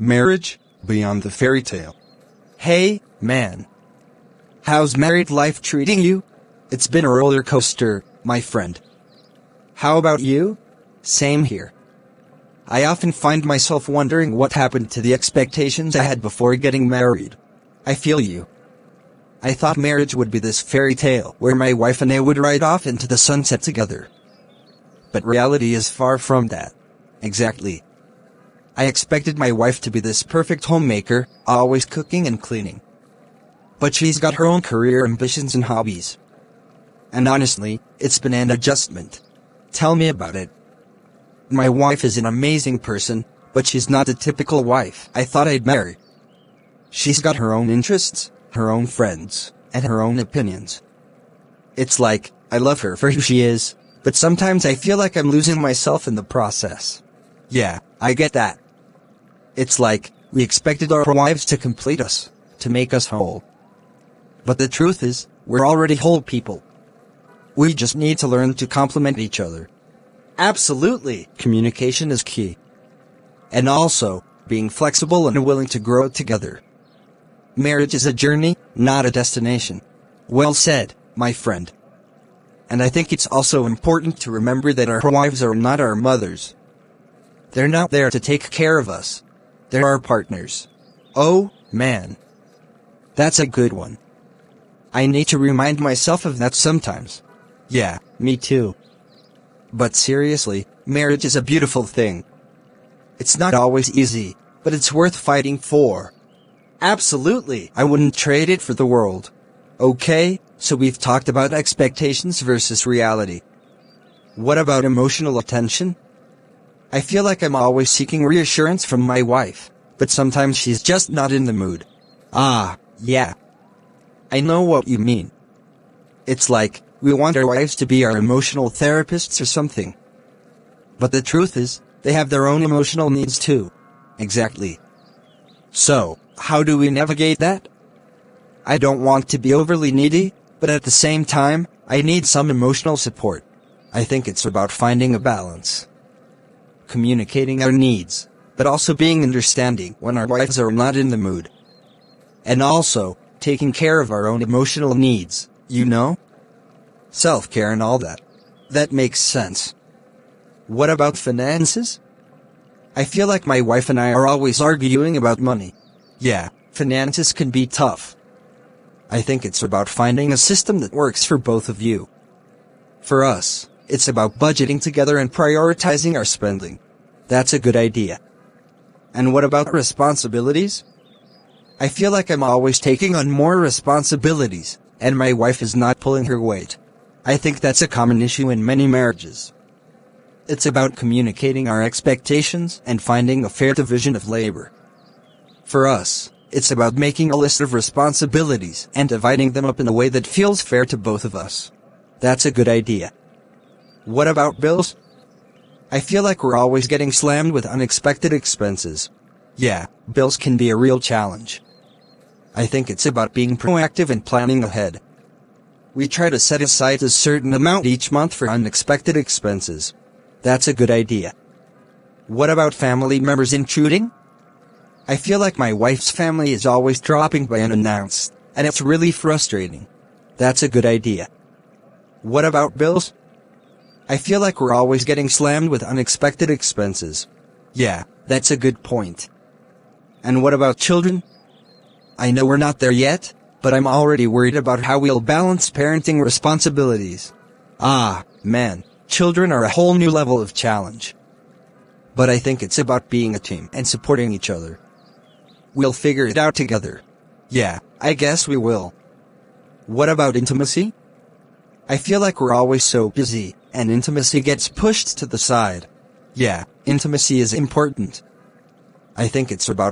Marriage, beyond the fairy tale. Hey, man. How's married life treating you? It's been a roller coaster, my friend. How about you? Same here. I often find myself wondering what happened to the expectations I had before getting married. I feel you. I thought marriage would be this fairy tale where my wife and I would ride off into the sunset together. But reality is far from that. Exactly. I expected my wife to be this perfect homemaker, always cooking and cleaning. But she's got her own career ambitions and hobbies. And honestly, it's been an adjustment. Tell me about it. My wife is an amazing person, but she's not the typical wife I thought I'd marry. She's got her own interests, her own friends, and her own opinions. It's like, I love her for who she is, but sometimes I feel like I'm losing myself in the process. Yeah, I get that. It's like, we expected our wives to complete us, to make us whole. But the truth is, we're already whole people. We just need to learn to complement each other. Absolutely, communication is key. And also, being flexible and willing to grow together. Marriage is a journey, not a destination. Well said, my friend. And I think it's also important to remember that our wives are not our mothers. They're not there to take care of us. They're our partners. Oh, man. That's a good one. I need to remind myself of that sometimes. Yeah, me too. But seriously, marriage is a beautiful thing. It's not always easy, but it's worth fighting for. Absolutely, I wouldn't trade it for the world. Okay, so we've talked about expectations versus reality. What about emotional attention? I feel like I'm always seeking reassurance from my wife, but sometimes she's just not in the mood. Ah, yeah. I know what you mean. It's like, we want our wives to be our emotional therapists or something. But the truth is, they have their own emotional needs too. Exactly. So, how do we navigate that? I don't want to be overly needy, but at the same time, I need some emotional support. I think it's about finding a balance. Communicating our needs, but also being understanding when our wives are not in the mood. And also, taking care of our own emotional needs, you know? Self-care and all that. That makes sense. What about finances? I feel like my wife and I are always arguing about money. Yeah, finances can be tough. I think it's about finding a system that works for both of you. For us, it's about budgeting together and prioritizing our spending. That's a good idea. And what about responsibilities? I feel like I'm always taking on more responsibilities, and my wife is not pulling her weight. I think that's a common issue in many marriages. It's about communicating our expectations and finding a fair division of labor. For us, it's about making a list of responsibilities and dividing them up in a way that feels fair to both of us. That's a good idea. What about bills? I feel like we're always getting slammed with unexpected expenses. Yeah, bills can be a real challenge. I think it's about being proactive and planning ahead. We try to set aside a certain amount each month for unexpected expenses. That's a good idea. What about family members intruding? I feel like my wife's family is always dropping by unannounced, and it's really frustrating. That's a good idea. What about bills? I feel like we're always getting slammed with unexpected expenses. Yeah, that's a good point. And what about children? I know we're not there yet, but I'm already worried about how we'll balance parenting responsibilities. Ah, man, children are a whole new level of challenge. But I think it's about being a team and supporting each other. We'll figure it out together. Yeah, I guess we will. What about intimacy? I feel like we're always so busy, and intimacy gets pushed to the side. Yeah, intimacy is important. I think it's about